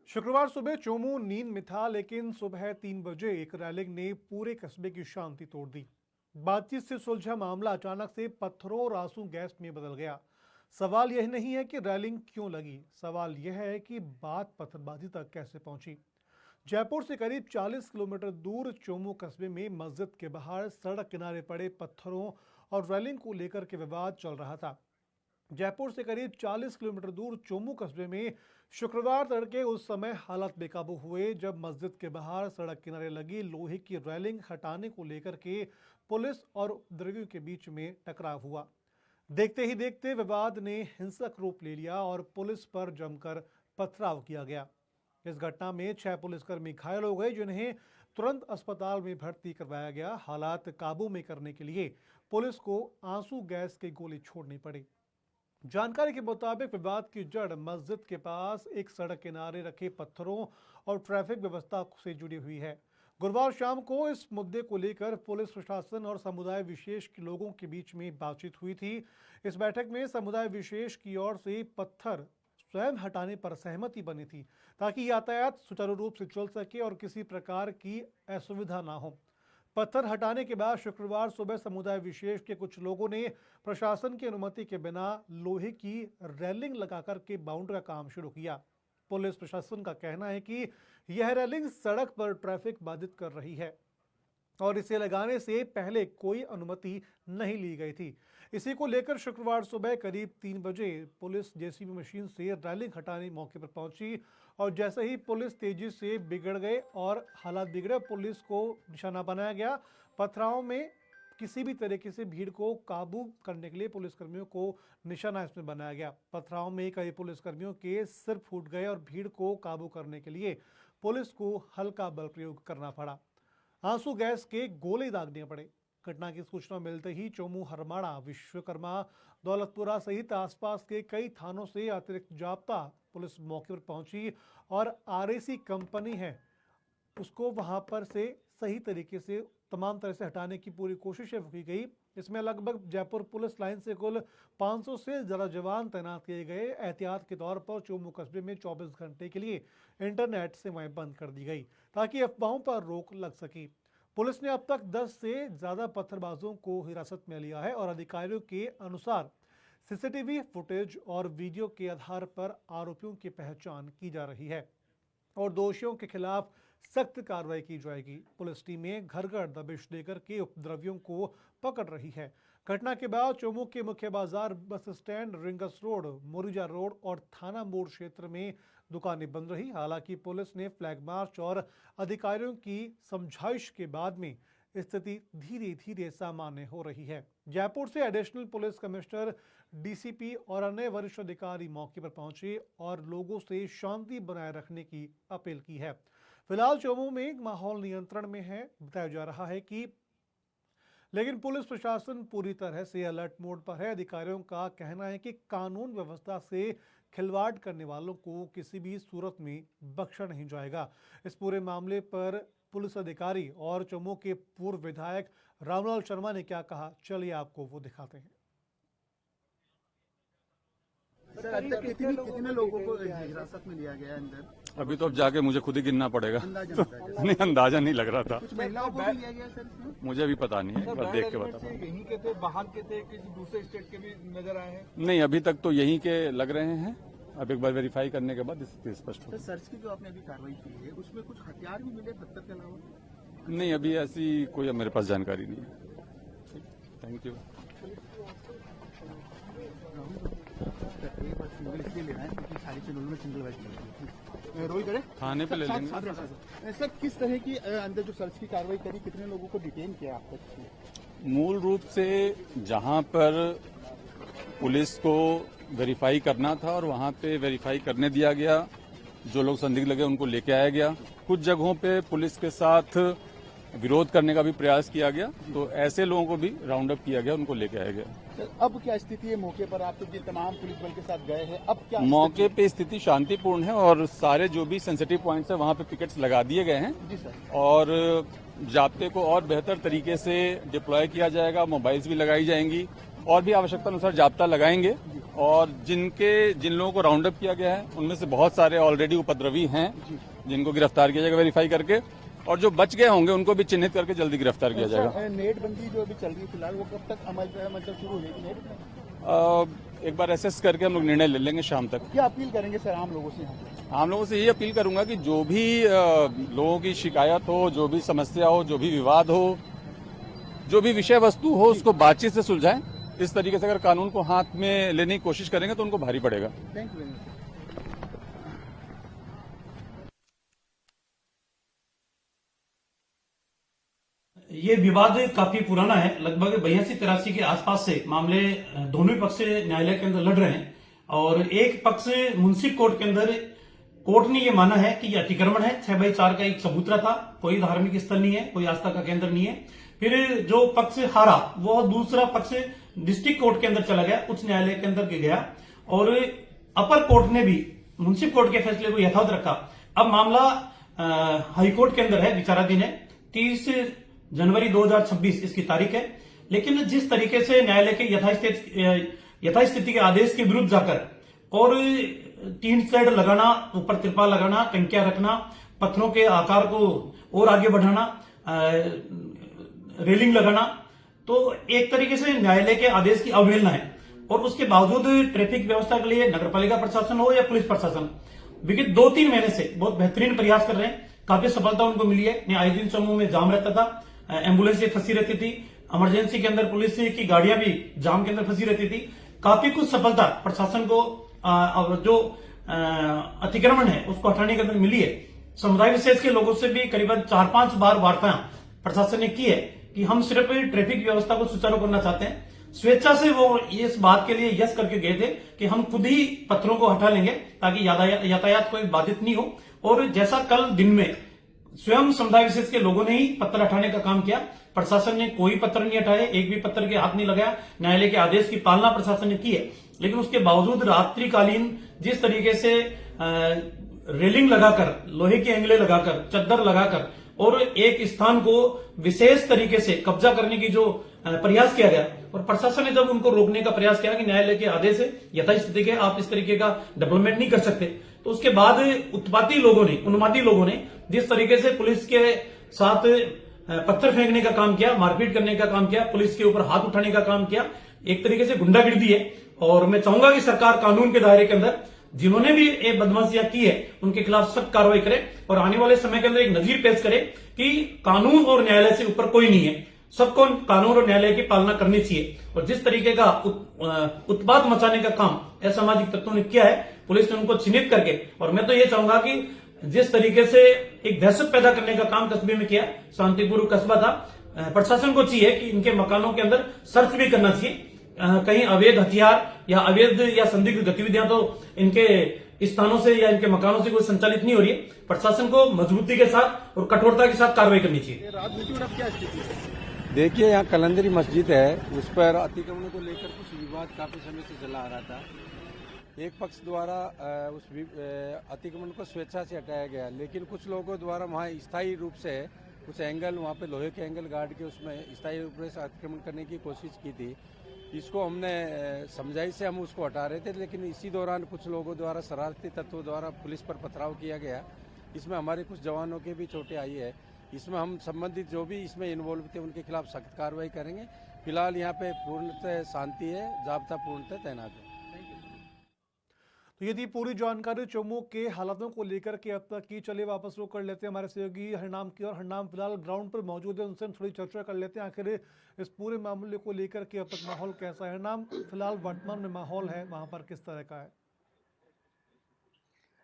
शुक्रवार सुबह चोमू नींद में था, लेकिन सुबह 3 बजे एक रैलिंग ने पूरे कस्बे की शांति तोड़ दी। बातचीत से सुलझा मामला अचानक से पत्थरों और आंसू गैस में बदल गया। सवाल यह नहीं है कि रैलिंग क्यों लगी, सवाल यह है कि बात पत्थरबाजी तक कैसे पहुंची। जयपुर से करीब 40 किलोमीटर दूर चोमू कस्बे में मस्जिद के बाहर सड़क किनारे पड़े पत्थरों और रैलिंग को लेकर के विवाद चल रहा था। जयपुर से करीब 40 किलोमीटर दूर चोमू कस्बे में शुक्रवार तड़के उस समय हालात बेकाबू हुए जब मस्जिद के बाहर सड़क किनारे लगी लोहे की रैलिंग हटाने को लेकर के पुलिस और उपद्रवियों के बीच में टकराव हुआ। देखते ही देखते विवाद ने हिंसक रूप ले लिया और पुलिस पर जमकर पथराव किया गया। इस घटना में 6 पुलिसकर्मी घायल हो गए, जिन्हें तुरंत अस्पताल में भर्ती करवाया गया। हालात काबू में करने के लिए पुलिस को आंसू गैस की गोली छोड़नी पड़ी। जानकारी के मुताबिक विवाद की जड़ मस्जिद के पास एक सड़क किनारे रखे पत्थरों और ट्रैफिक व्यवस्था से जुड़ी हुई है। गुरुवार शाम को इस मुद्दे को लेकर पुलिस प्रशासन और समुदाय विशेष के लोगों के बीच में बातचीत हुई थी। इस बैठक में समुदाय विशेष की ओर से पत्थर स्वयं हटाने पर सहमति बनी थी, ताकि यातायात सुचारू रूप से चल सके और किसी प्रकार की असुविधा ना हो। पत्थर हटाने के बाद शुक्रवार सुबह समुदाय विशेष के कुछ लोगों ने प्रशासन की अनुमति के बिना लोहे की रेलिंग लगाकर के बाउंड्री का काम शुरू किया। पुलिस प्रशासन का कहना है कि यह रेलिंग सड़क पर ट्रैफिक बाधित कर रही है और इसे लगाने से पहले कोई अनुमति नहीं ली गई थी। इसी को लेकर शुक्रवार सुबह करीब 3 बजे पुलिस जेसीबी मशीन से रेलिंग हटाने मौके पर पहुंची और जैसे ही पुलिस तेजी से बिगड़ गए और हालात बिगड़े, पुलिस को निशाना बनाया गया। पथराव में किसी भी तरीके से भीड़ को काबू करने के लिए पुलिसकर्मियों को निशाना इसमें बनाया गया। पथराव में कई पुलिसकर्मियों के सिर फूट गए और भीड़ को काबू करने के लिए पुलिस को हल्का बल प्रयोग करना पड़ा। आंसू गैस के गोले दागने पड़े। घटना की सूचना मिलते ही चोमू, हरमाड़ा, विश्वकर्मा, दौलतपुरा सहित आसपास के कई थानों से अतिरिक्त जाब्ता पुलिस मौके पर पहुंची और आरएसी कंपनी है उसको वहां पर से सही तरीके से तमाम तरह से हटाने की पूरी कोशिश की गई। इसमें लगभग जयपुर पुलिस लाइन से कुल 500 से ज्यादा जवान तैनात किए गए। एहतियात के तौर पर चोमू कस्बे में 24 घंटे के लिए इंटरनेट सेवाएं बंद कर दी गई ताकि अफवाहों पर रोक लग सके। पुलिस ने अब तक 10 से ज्यादा पत्थरबाजों को हिरासत में लिया है और अधिकारियों के अनुसार सीसीटीवी फुटेज और वीडियो के आधार पर आरोपियों की पहचान की जा रही है और दोषियों के खिलाफ सख्त कार्रवाई की जाएगी। पुलिस टीमें घर घर दबिश देकर के उपद्रवियों को पकड़ रही है। घटना के बाद चोमू के मुख्य बाजार, bus stand, Ringas road, Muruja road और थाना मोड़ क्षेत्र में दुकानें बंद रही। हालांकि पुलिस ने फ्लैग मार्च और अधिकारियों की समझाइश के बाद में स्थिति धीरे धीरे सामान्य हो रही है। जयपुर से एडिशनल पुलिस कमिश्नर, डीसीपी और अन्य वरिष्ठ अधिकारी मौके पर पहुंचे और लोगों से शांति बनाए रखने की अपील की है। फिलहाल चोमू में माहौल नियंत्रण में है बताया जा रहा है कि लेकिन पुलिस प्रशासन पूरी तरह से अलर्ट मोड पर है। अधिकारियों का कहना है कि कानून व्यवस्था से खिलवाड़ करने वालों को किसी भी सूरत में बख्शा नहीं जाएगा। इस पूरे मामले पर पुलिस अधिकारी और चोमू के पूर्व विधायक रामलाल शर्मा ने क्या कहा, चलिए आपको वो दिखाते हैं। कितने लोगों को हिरासत में लिया गया अंदर? अभी तो अब जाके मुझे खुद ही गिनना पड़ेगा। नहीं, अंदाजा नहीं लग रहा था। कुछ महिलाओं को भी लिया गया सर? मुझे अभी पता नहीं है, बस देख के बता। यहीं के थे, बाहर के थे, किसी दूसरे स्टेट के भी नजर आए हैं? नहीं, अभी तक तो यहीं के लग रहे हैं। अब एक बार वेरीफाई करने के बाद स्थिति स्पष्ट हो। सर्च की जो आपने अभी कार्रवाई की है उसमें कुछ हथियार भी मिले पत्थर के अलावा? नहीं, अभी ऐसी कोई मेरे पास जानकारी नहीं है। Thank you. थाने पे ले लेंगे सर। किस तरह की अंदर जो सर्च की कार्रवाई करी, कितने लोगों को डिटेन किया आप तक? मूल रूप से जहां पर पुलिस को वेरीफाई करना था और वहां पे वेरीफाई करने दिया गया, जो लोग संदिग्ध लगे उनको लेके आया गया। कुछ जगहों पे पुलिस के साथ विरोध करने का भी प्रयास किया गया, तो ऐसे लोगों को भी राउंड अप किया गया, उनको लेके आया गया। सर, अब क्या स्थिति है मौके पर? आप तो तमाम पुलिस बल के साथ गए हैं, अब क्या मौके पे स्थिति शांतिपूर्ण है और सारे जो भी सेंसिटिव पॉइंट्स है वहां पे पिकेट्स लगा दिए गए हैं। जी सर। और जाब्ते को और बेहतर तरीके से डिप्लॉय किया जाएगा, मोबाइल्स भी लगाई जाएंगी और भी आवश्यकता अनुसार जाब्ता लगाएंगे और जिन लोगों को राउंड अप किया गया है उनमें से बहुत सारे ऑलरेडी उपद्रवी हैं जिनको गिरफ्तार किया जाएगा वेरीफाई करके, और जो बच गए होंगे उनको भी चिन्हित करके जल्दी गिरफ्तार किया जाएगा। नेटबंदी जो अभी चल रही है फिलहाल, वो कब तक अमल मतलब शुरू होगी नेट? एक बार एसेस करके हम लोग निर्णय ले लेंगे शाम तक। क्या अपील करेंगे सर आम लोगों से यहाँ पे? आम लोगों से यही अपील करूंगा कि जो भी लोगों की शिकायत हो, जो भी समस्या हो, जो भी विवाद हो, जो भी विषय वस्तु हो, उसको बातचीत से सुलझाएं। इस तरीके से अगर कानून को हाथ में लेने की कोशिश करेंगे तो उनको भारी पड़ेगा। Thank you very much. ये विवाद काफी पुराना है, लगभग 82-83 के आसपास से मामले दोनों ही पक्ष से न्यायालय के अंदर लड़ रहे हैं। और एक पक्ष मुंसिफ कोर्ट के अंदर कोर्ट ने ये माना है कि ये अतिक्रमण है, 6/4 का एक चबूतरा था, कोई धार्मिक स्थल नहीं है, कोई आस्था का केंद्र नहीं है। फिर जो पक्ष हारा वो दूसरा पक्ष डिस्ट्रिक्ट कोर्ट के अंदर चला गया, उच्च न्यायालय के अंदर गया, और अपर कोर्ट ने भी मुंसिफ कोर्ट के फैसले को यथावत रखा। अब मामला हाईकोर्ट के अंदर है, विचाराधीन है। 30 जनवरी 2026 इसकी तारीख है। लेकिन जिस तरीके से न्यायालय के यथास्थिति के आदेश के विरुद्ध जाकर और टीन शेड लगाना, ऊपर तिरपाल लगाना, टंकियां रखना, पत्थरों के आकार को और आगे बढ़ाना, रेलिंग लगाना, तो एक तरीके से न्यायालय के आदेश की अवहेलना है। और उसके बावजूद ट्रैफिक व्यवस्था के लिए नगरपालिका प्रशासन हो या पुलिस प्रशासन विगत 2-3 महीने से बहुत बेहतरीन प्रयास कर रहे हैं। काफी सफलता उनको मिली है। आए दिन समूह में जाम रहता था, एम्बुलेंसें फंसी रहती थी, इमरजेंसी के अंदर पुलिस की गाड़ियां भी जाम के अंदर फंसी रहती थी। काफी कुछ सफलता प्रशासन को जो अतिक्रमण है उसको हटाने के अंदर मिली है। समुदाय विशेष के लोगों से भी करीबन 4-5 बार वार्ताएं प्रशासन ने की है कि हम सिर्फ ट्रैफिक व्यवस्था को सुचारू करना चाहते हैं। स्वेच्छा से वो इस बात के लिए यस करके गए थे कि हम खुद ही पत्थरों को हटा लेंगे ताकि यातायात कोई बाधित नहीं हो। और जैसा कल दिन में स्वयं समुदाय विशेष के लोगों ने ही पत्थर हटाने का काम किया, प्रशासन ने कोई पत्थर नहीं हटाए, एक भी पत्थर के हाथ नहीं लगाया। न्यायालय के आदेश की पालना प्रशासन ने की है। लेकिन उसके बावजूद रात्रिकालीन जिस तरीके से रेलिंग लगाकर, लोहे की एंगलें लगाकर, चद्दर लगाकर और एक स्थान को विशेष तरीके से कब्जा करने की जो प्रयास किया गया, और प्रशासन ने जब उनको रोकने का प्रयास किया कि न्यायालय के आदेश है, यथास्थिति के, आप इस तरीके का डेवलपमेंट नहीं कर सकते, तो उसके बाद उत्पाती लोगों ने, उन्मादी लोगों ने जिस तरीके से पुलिस के साथ पत्थर फेंकने का काम किया, मारपीट करने का काम किया, पुलिस के ऊपर हाथ उठाने का काम किया, एक तरीके से गुंडागिर्दी है। और मैं चाहूंगा कि सरकार कानून के दायरे के अंदर जिन्होंने भी ये बदमाशियां की है उनके खिलाफ सख्त कार्रवाई करे और आने वाले समय के अंदर एक नजीर पेश करे कि कानून और न्यायालय से ऊपर कोई नहीं है, सबको कानून और न्यायालय की पालना करनी चाहिए। और जिस तरीके का उत्पात मचाने का काम असामाजिक तत्वों ने किया है, पुलिस ने उनको चिन्हित करके, और मैं तो ये चाहूंगा कि जिस तरीके से एक दहशत पैदा करने का काम कस्बे में किया, शांतिपूर्वक कस्बा था, प्रशासन को चाहिए कि इनके मकानों के अंदर सर्च भी करना चाहिए। कहीं अवैध हथियार या अवैध या संदिग्ध गतिविधियां तो इनके स्थानों से या इनके मकानों से कोई संचालित नहीं हो रही है। प्रशासन को मजबूती के साथ और कठोरता के साथ कार्रवाई करनी चाहिए। राजनीति में अब क्या स्थिति है? देखिए, यहाँ कलंदरी मस्जिद है, उस पर अतिक्रमण को लेकर कुछ विवाद काफी समय से चला आ रहा था। एक पक्ष द्वारा उस अतिक्रमण को स्वेच्छा से हटाया गया, लेकिन कुछ लोगों द्वारा वहाँ स्थायी रूप से कुछ एंगल, वहाँ पे लोहे के एंगल गाड़ के उसमें स्थायी रूप से अतिक्रमण करने की कोशिश की थी। इसको हमने समझाई से हम उसको हटा रहे थे, लेकिन इसी दौरान कुछ लोगों द्वारा, शरारती तत्वों द्वारा पुलिस पर पथराव किया गया। इसमें हमारे कुछ जवानों के भी चोटें आई है। इसमें हम संबंधित जो भी इसमें इन्वॉल्व थे उनके खिलाफ सख्त कार्रवाई करेंगे। फिलहाल यहाँ पे पूर्णतः शांति है, जाब्ता पूर्णतः तैनात है। तो यदि पूरी जानकारी चौमू के हालातों को लेकर के अब तक की, चलिए वापस रुक कर लेते हैं हमारे सहयोगी हरनाम की, और हरनाम फिलहाल ग्राउंड पर मौजूद है, उनसे हम थोड़ी चर्चा कर लेते हैं आखिर इस पूरे मामले को लेकर के अब तक माहौल कैसा है। हरनाम, फिलहाल वर्तमान में माहौल है वहां पर किस तरह का है?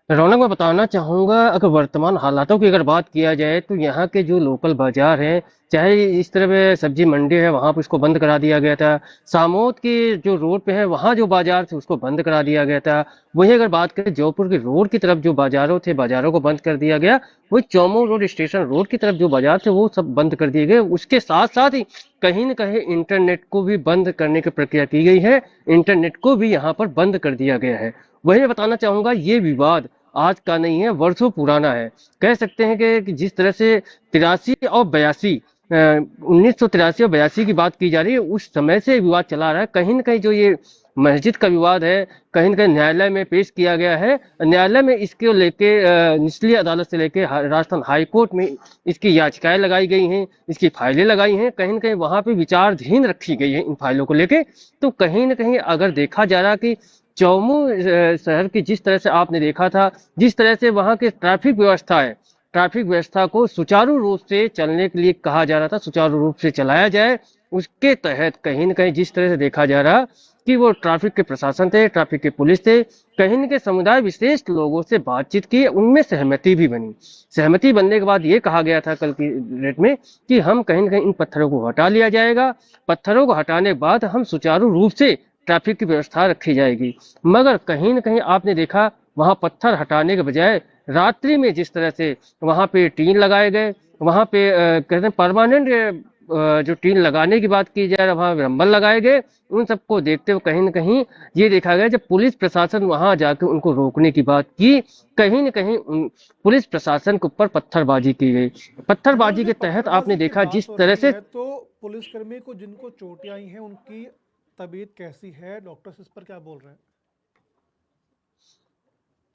रौनक, मैं बताना चाहूँगा, अगर वर्तमान हालातों की अगर बात किया जाए तो यहाँ के जो लोकल बाजार हैं, चाहे इस तरह सब्जी मंडी है वहाँ पर उसको बंद करा दिया गया था, सामोद के जो रोड पे है वहाँ जो बाजार थे उसको बंद करा दिया गया था। वहीं अगर बात करें जयपुर के रोड की तरफ जो बाजारों थे, बाजारों को बंद कर दिया गया। वही चौमू रोड, स्टेशन रोड की तरफ जो बाजार थे वो सब बंद कर दिए गए। उसके साथ साथ ही कहीं न कहीं इंटरनेट को भी बंद करने की प्रक्रिया की गई है, इंटरनेट को भी यहाँ पर बंद कर दिया गया है। वही मैं बताना चाहूँगा, ये विवाद आज का नहीं है, वर्षों पुराना है। कह सकते हैं कि जिस तरह से 83 और 82 1983 और 82 की बात की जा रही है, उस समय से विवाद चला आ रहा है। कहीं न कहीं जो ये मस्जिद का विवाद है, कहीं न कहीं न्यायालय में पेश किया गया है। न्यायालय में इसको लेके निचली अदालत से लेके राजस्थान हाई कोर्ट में इसकी याचिकाएं लगाई गई हैं, इसकी फाइलें लगाई हैं, कहीं न कहीं वहां पे विचाराधीन रखी गई है इन फाइलों को लेके। तो कहीं न कहीं अगर देखा जा रहा कि चौमू शहर की जिस तरह से आपने देखा था, जिस तरह से वहां की ट्रैफिक व्यवस्था है, ट्रैफिक व्यवस्था को सुचारू रूप से चलने के लिए कहा जा रहा था, सुचारू रूप से चलाया जाए, उसके तहत कहीं न कहीं जिस तरह से देखा जा रहा कि वो ट्रैफिक के प्रशासन थे, ट्रैफिक के पुलिस थे, कहीं न कहीं समुदाय विशेष लोगों से बातचीत की, उनमें सहमति भी बनी। सहमति बनने के बाद ये कहा गया था कल की डेट में कि हम कहीं न कहीं इन पत्थरों को हटा लिया जाएगा, पत्थरों को हटाने के बाद हम सुचारू रूप से ट्रैफिक की व्यवस्था रखी जाएगी। मगर कहीं न कहीं आपने देखा वहां पत्थर हटाने के बजाय रात्रि में जिस तरह से वहां पे टीन लगाए गए, वहां पे कहते हैं परमानेंट जो टीन लगाने की बात की जाए, वहां रंबल लगाए गए, उन सबको देखते हुए कहीं न कहीं ये देखा गया जब पुलिस प्रशासन वहां जाकर उनको रोकने की बात की, कहीं न कहीं पुलिस प्रशासन के ऊपर पत्थरबाजी की गई। पत्थरबाजी के तहत आपने देखा जिस तरह से तो पुलिसकर्मी को जिनको चोटें आई हैं उनकी तबीयत कैसी है, डॉक्टर्स इस पर क्या बोल रहे हैं?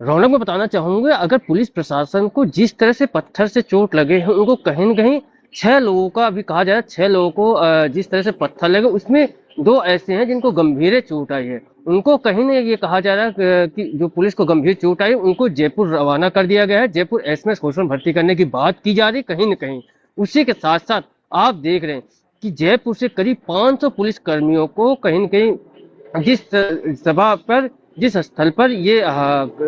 रौनक में बताना चाहूंगा, अगर पुलिस प्रशासन को जिस तरह से पत्थर से चोट लगे हैं, उनको कहीं न कहीं 6 लोगों का अभी कहा जा रहा है, 6 लोगों को जिस तरह से पत्थर लगे, उसमें 2 ऐसे हैं जिनको गंभीर चोट आई है। उनको कहीं न ये कहा जा रहा है कि जो पुलिस को गंभीर चोट आई उनको जयपुर रवाना कर दिया गया है, जयपुर एसएमएस हॉस्पिटल भर्ती करने की बात की जा रही कहीं न कहीं। उसी के साथ साथ आप देख रहे हैं कि जयपुर से करीब 500 पुलिस कर्मियों को कहीं न कहीं जिस स्थल पर ये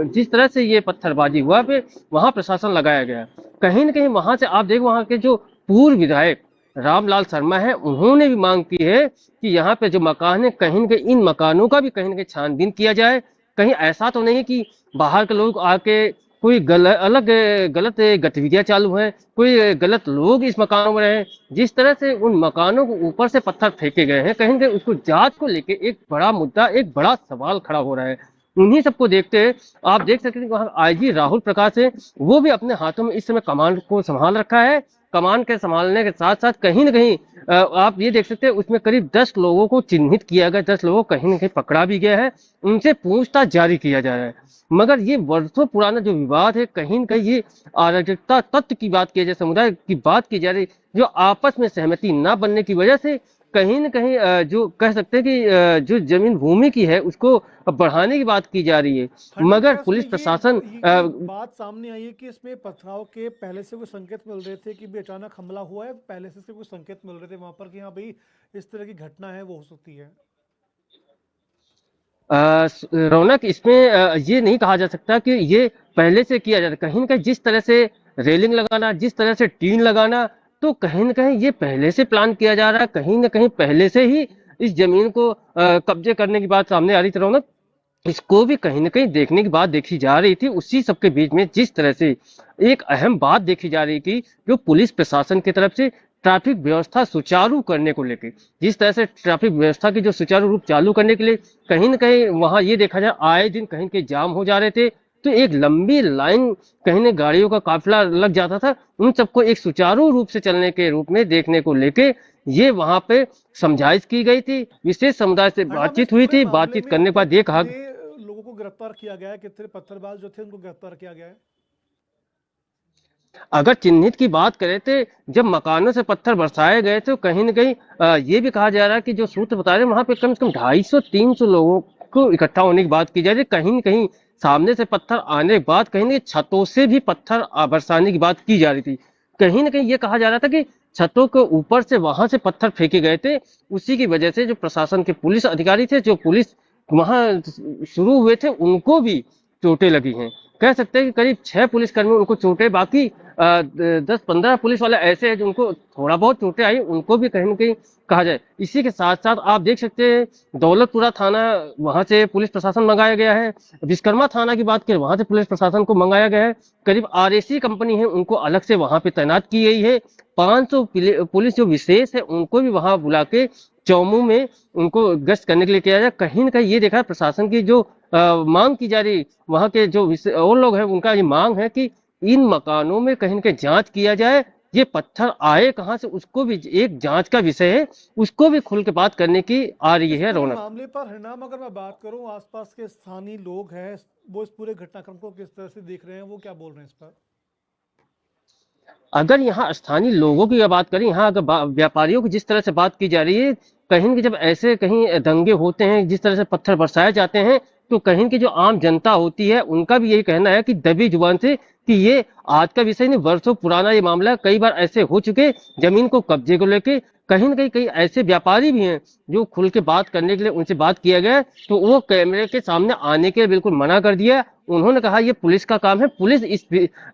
जिस तरह से ये पत्थरबाजी हुआ पे वहां प्रशासन लगाया गया। कहीं न कहीं वहां से आप देख वहां के जो पूर्व विधायक रामलाल शर्मा है, उन्होंने भी मांग की है कि यहाँ पे जो मकान है कहीं न कहीं इन मकानों का भी कहीं न कहीं छानबीन किया जाए। कहीं ऐसा तो नहीं है कि बाहर के लोग आके कोई गलत गतिविधियां चालू है, कोई गलत लोग इस मकानों में रहे। जिस तरह से उन मकानों को ऊपर से पत्थर फेंके गए हैं, कहीं न कहीं उसको जांच को लेके एक बड़ा मुद्दा, एक बड़ा सवाल खड़ा हो रहा है। उन्हीं सबको देखते हुए आप देख सकते हैं वहाँ आईजी राहुल प्रकाश है, वो भी अपने हाथों में इस समय कमांड को संभाल रखा है। कमान के संभालने के साथ साथ कहीं न कहीं आप ये देख सकते हैं उसमें करीब 10 लोगों को चिन्हित किया गया, 10 लोगों को कहीं न कहीं पकड़ा भी गया है, उनसे पूछताछ जारी किया जा रहा है। मगर ये वर्षों पुराना जो विवाद है, कहीं न कहीं ये अराजकता तत्व की बात की जाए, समुदाय की बात की जा रही, जो आपस में सहमति न बनने की वजह से कहीं न कहीं जो कह सकते हैं कि जो जमीन भूमि की है उसको बढ़ाने की बात की जा रही है। मगर पुलिस प्रशासन बात सामने आई है कि इसमें पथराव के पहले से कोई संकेत मिल रहे थे कि भी अचानक हमला हुआ है, पहले से कोई संकेत मिल रहे थे वहां पर कि हाँ भाई इस तरह की घटना है वो हो सकती है? रौनक, इसमें ये नहीं कहा जा सकता कि ये पहले से किया जाता। कहीं न कहीं जिस तरह से रेलिंग लगाना, जिस तरह से टीन लगाना, तो कहीं न कहीं ये पहले से प्लान किया जा रहा है, कहीं न कहीं पहले से ही इस जमीन को कब्जे करने की बात सामने आ रही थी। रौनक, इसको भी कहीं न कहीं देखने की बात देखी जा रही थी। उसी सबके बीच में जिस तरह से एक अहम बात देखी जा रही थी, जो पुलिस प्रशासन की तरफ से ट्रैफिक व्यवस्था सुचारू करने को लेकर, जिस तरह से ट्रैफिक व्यवस्था की जो सुचारू रूप चालू करने के लिए कहीं न कहीं वहां ये देखा जाए आए दिन कहीं कहीं जाम हो जा रहे थे, तो एक लंबी लाइन कहीं न गाड़ियों का काफिला लग जाता था। उन सबको एक सुचारू रूप से चलने के रूप में देखने को लेके ये वहां पे समझाइश की गई थी, विशेष समुदाय से बातचीत हुई थी। बातचीत करने के बाद ये कहा लोगों को गिरफ्तार किया गया है, कितने पत्थरबाज जो थे उनको गिरफ्तार किया गया है? अगर चिन्हित की बात करें तो जब मकानों से पत्थर बरसाए गए तो कहीं न कहीं ये भी कहा जा रहा है कि जो सूत्र बता रहे हैं वहां पे कम से कम 250-300 लोगों को इकट्ठा होने की बात की जा रही है। कहीं न कहीं सामने से पत्थर आने के बाद कहीं न कहीं छतों से भी पत्थर बरसाने की बात की जा रही थी। कहीं न कहीं ये कहा जा रहा था कि छतों के ऊपर से वहां से पत्थर फेंके गए थे, उसी की वजह से जो प्रशासन के पुलिस अधिकारी थे, जो पुलिस वहां शुरू हुए थे, उनको भी चोटें लगी हैं। कह सकते हैं कि करीब 6 पुलिसकर्मी उनको चोटें, बाकी 10-15 पुलिस वाले ऐसे हैं जिनको थोड़ा बहुत चोटें आई, उनको भी कहीं न कहीं कहा जाए। इसी के साथ साथ आप देख सकते हैं दौलतपुरा थाना, वहां से पुलिस प्रशासन मंगाया गया है। विश्वकर्मा थाना की बात करें, वहां से पुलिस प्रशासन को मंगाया गया है। करीब आरएसी कंपनी है, उनको अलग से वहां पे तैनात की गई है। 500 पुलिस जो विशेष है उनको भी वहां बुला के चौमू में उनको गश्त करने के लिए किया जाए। कहीं न कहीं ये देखा प्रशासन की जो मांग की जा रही, वहां के जो और लोग हैं उनका ये मांग है कि इन मकानों में कहीं न कहीं जांच किया जाए, ये पत्थर आए कहाँ से उसको भी एक जांच का विषय है, उसको भी खुल के बात करने की आ रही इस है पूरे रौनक। मामले पर हरिनाम अगर मैं बात करूं, आसपास के स्थानीय लोग हैं, वो इस पूरे घटनाक्रम को किस तरह से देख रहे हैं, वो क्या बोल रहे हैं इस पर? अगर यहाँ स्थानीय लोगों की अगर बात करें, यहाँ अगर व्यापारियों की जिस तरह से बात की जा रही है, कहीं कि जब ऐसे कहीं दंगे होते हैं, जिस तरह से पत्थर बरसाए जाते हैं, तो कहीं की जो आम जनता होती है उनका भी यही कहना है कि दबी जुबान से कि ये आज का विषय नहीं, वर्षों पुराना ये मामला है। कई बार ऐसे हो चुके जमीन को कब्जे को लेके, कहीं ना कहीं कई ऐसे व्यापारी भी हैं जो खुल के बात करने के लिए उनसे बात किया गया तो वो कैमरे के सामने आने के लिए बिल्कुल मना कर दिया। उन्होंने कहा ये पुलिस का काम है, पुलिस इस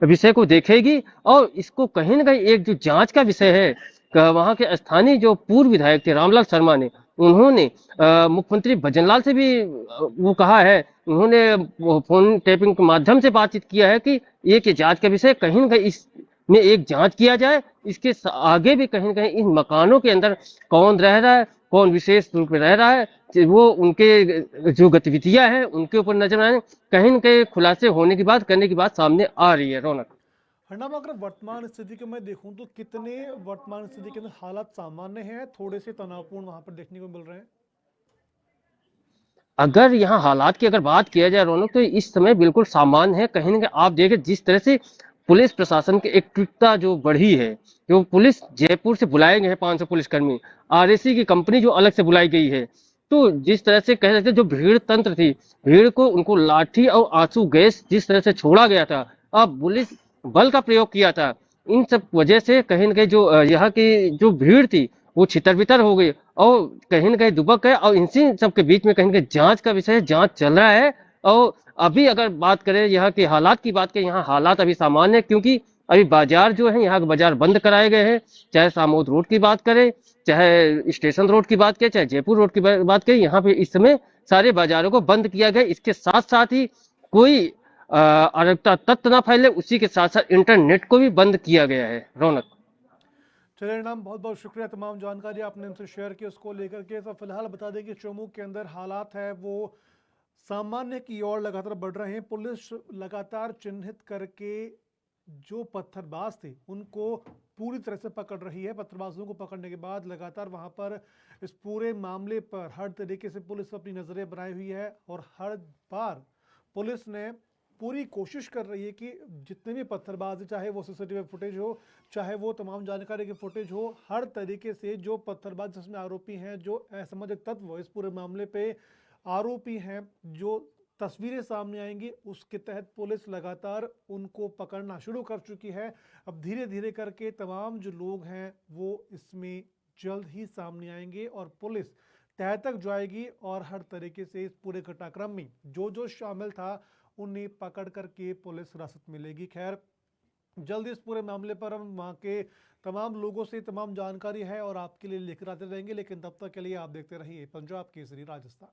विषय को देखेगी और इसको कहीं ना कहीं एक जो जांच का विषय है। वहां के स्थानीय जो पूर्व विधायक थे रामलाल शर्मा ने, उन्होंने मुख्यमंत्री भजनलाल से भी वो कहा है, उन्होंने फोन टैपिंग के माध्यम से बातचीत किया है कि एक ये जांच का विषय, कहीं ना कहीं इसमें एक जांच किया जाए। इसके आगे भी कहीं ना कहीं इन मकानों के अंदर कौन रह रहा है, कौन विशेष रूप में रह रहा है, वो उनके जो गतिविधियां हैं उनके ऊपर नजर आए, कहीं न कहीं खुलासे होने की बात, करने की बात सामने आ रही है रौनक। हरिनाम अगर वर्तमान स्थिति को मैं देखूं तो कितने वर्तमान स्थिति के अंदर हालात सामान्य हैं, थोड़े से तनावपूर्ण वहां पर देखने को मिल रहे हैं? अगर यहाँ हालात की अगर बात किया जाए रौनक, तो इस समय बिल्कुल सामान्य है। कहीं ना कहीं आप देखें जिस तरह से पुलिस प्रशासन की एकजुटता जो बढ़ी है, जो पुलिस जयपुर से बुलाए गए हैं 500 पुलिसकर्मी, आरएसी की कंपनी जो अलग से बुलाई गई है, तो जिस तरह से कह सकते जो भीड़ तंत्र थी, भीड़ को उनको लाठी और आंसू गैस जिस तरह से छोड़ा गया था, अब पुलिस बल का प्रयोग किया था, इन सब वजह से कहीं ना कहीं जो यहाँ की जो भीड़ थी वो छितर बितर हो गई और कहीं ना कहीं दुबक गए। और इसी सबके बीच में कहीं ना कहीं जांच का विषय है, जांच चल रहा है। और अभी अगर बात करें यहाँ के हालात की बात करें, यहाँ हालात अभी सामान्य है, क्योंकि अभी बाजार जो है यहाँ के बाजार बंद कराए गए हैं। चाहे सामोद रोड की बात करें, चाहे स्टेशन रोड की बात करें, चाहे जयपुर रोड की बात करें, यहाँ पे इस समय सारे बाजारों को बंद किया गया। इसके साथ साथ ही कोई अराजकता तत्व ना फैले, उसी के साथ साथ इंटरनेट को भी बंद किया गया है रौनक। चलिए हरिनाम, बहुत बहुत शुक्रिया, तमाम जानकारी आपने हमसे शेयर की उसको लेकर के। तो फिलहाल बता दें कि चोमू के अंदर हालात है वो सामान्य की ओर लगातार बढ़ रहे हैं। पुलिस लगातार चिन्हित करके जो पत्थरबाज थे उनको पूरी तरह से पकड़ रही है। पत्थरबाजों को पकड़ने के बाद लगातार वहां पर इस पूरे मामले पर हर तरीके से पुलिस अपनी नजरें बनाई हुई है और हर बार पुलिस ने पूरी कोशिश कर रही है कि जितने भी पत्थरबाज हैं, चाहे वो सीसीटीवी फुटेज हो, चाहे वो तमाम जानकारी की फुटेज हो, हर तरीके से जो पत्थरबाज जिसमें आरोपी हैं, जो असामाजिक तत्व इस पूरे मामले पे आरोपी हैं, जो तस्वीरें सामने आएंगी उसके तहत पुलिस लगातार उनको पकड़ना शुरू कर चुकी है। अब धीरे धीरे करके तमाम जो लोग हैं वो इसमें जल्द ही सामने आएंगे और पुलिस तह तक जाएगी और हर तरीके से इस पूरे घटनाक्रम में जो जो शामिल था उन्हें पकड़ करके पुलिस हिरासत में लेगी। खैर, जल्द इस पूरे मामले पर हम वहाँ के तमाम लोगों से तमाम जानकारी है और आपके लिए लेकर आते रहेंगे, लेकिन तब तक के लिए आप देखते रहिए पंजाब केसरी राजस्थान।